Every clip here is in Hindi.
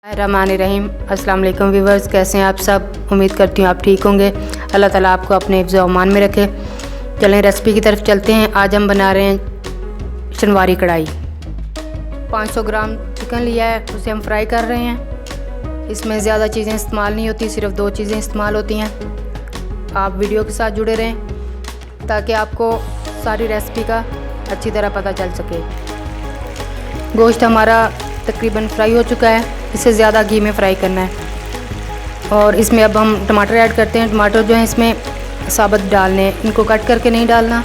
रहमानिर्रहीम। अस्सलाम वालेकुम व्यूवर्स, कैसे हैं आप सब। उम्मीद करती हूँ आप ठीक होंगे। अल्लाह ताला आपको अपने हिफ्ज़ व अमान में रखे। चलें रेसिपी की तरफ चलते हैं। आज हम बना रहे हैं शनवारी कढ़ाई। 500 ग्राम चिकन लिया है, उसे हम फ्राई कर रहे हैं। इसमें ज़्यादा चीज़ें इस्तेमाल नहीं होती, सिर्फ 2 चीज़ें इस्तेमाल होती हैं। आप वीडियो के साथ जुड़े रहें ताकि आपको सारी रेसिपी का अच्छी तरह पता चल सके। गोश्त हमारा तकरीबन फ्राई हो चुका है, इसे ज़्यादा घी में फ्राई करना है। और इसमें अब हम टमाटर ऐड करते हैं। टमाटर जो है इसमें साबुत डालने हैं, इनको कट करके नहीं डालना।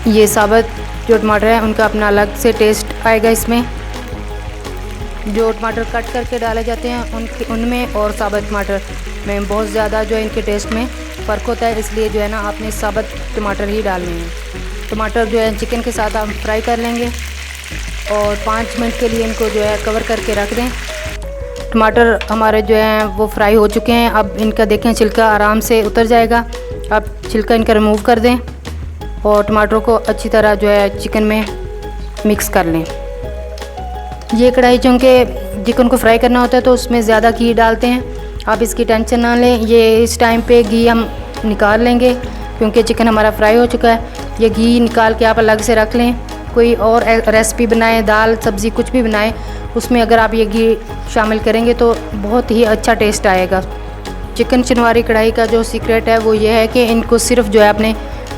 ये साबुत जो टमाटर है उनका अपना अलग से टेस्ट आएगा इसमें। जो टमाटर कट करके डाले जाते हैं उनमें और साबुत टमाटर में बहुत ज़्यादा जो है इनके टेस्ट में फ़र्क होता है। इसलिए जो है ना आपने साबुत टमाटर ही डालने हैं। टमाटर जो है चिकन के साथ हम फ्राई कर लेंगे और 5 मिनट के लिए इनको जो है कवर करके रख दें। टमाटर हमारे जो हैं वो फ्राई हो चुके हैं। अब इनका देखें छिलका आराम से उतर जाएगा। अब छिलका इनका रिमूव कर दें और टमाटरों को अच्छी तरह जो है चिकन में मिक्स कर लें। ये कढ़ाई चूँकि चिकन को फ्राई करना होता है तो उसमें ज़्यादा घी डालते हैं। आप इसकी टेंशन ना लें, ये इस टाइम पे घी हम निकाल लेंगे क्योंकि चिकन हमारा फ्राई हो चुका है। ये घी निकाल के आप अलग से रख लें। कोई और रेसिपी बनाएं, दाल सब्ज़ी कुछ भी बनाएं, उसमें अगर आप ये घी शामिल करेंगे तो बहुत ही अच्छा टेस्ट आएगा। चिकन शनवारी कढ़ाई का जो सीक्रेट है वो ये है कि इनको सिर्फ जो है अपने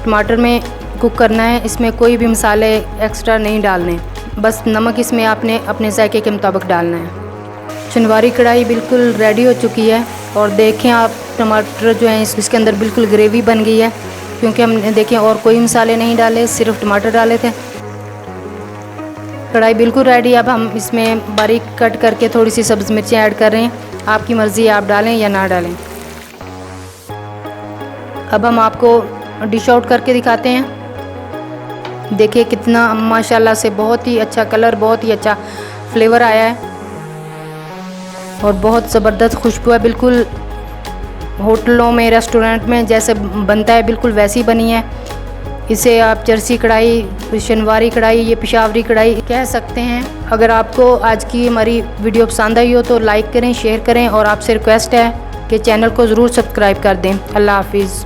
टमाटर में कुक करना है। इसमें कोई भी मसाले एक्स्ट्रा नहीं डालने, बस नमक इसमें आपने अपने जायके के मुताबिक डालना है। शनवारी कढ़ाई बिल्कुल रेडी हो चुकी है और देखें आप टमाटर जो हैं इसके अंदर बिल्कुल ग्रेवी बन गई है क्योंकि हमने देखें और कोई मसाले नहीं डाले, सिर्फ टमाटर डाले थे। कढ़ाई बिल्कुल रेडी। अब हम इसमें बारीक कट करके थोड़ी सी सब्ज़ मिर्चें ऐड कर रहे हैं। आपकी मर्ज़ी है आप डालें या ना डालें। अब हम आपको डिश आउट करके दिखाते हैं। देखिए कितना माशाल्लाह से बहुत ही अच्छा कलर, बहुत ही अच्छा फ्लेवर आया है और बहुत ज़बरदस्त खुशबू है। बिल्कुल होटलों में, रेस्टोरेंट में जैसे बनता है बिल्कुल वैसी बनी है। इसे आप चरसी कढ़ाई, शनवारी कढ़ाई, ये पेशावरी कढ़ाई कह सकते हैं। अगर आपको आज की हमारी वीडियो पसंद आई हो तो लाइक करें, शेयर करें और आपसे रिक्वेस्ट है कि चैनल को ज़रूर सब्सक्राइब कर दें। अल्लाह हाफिज़।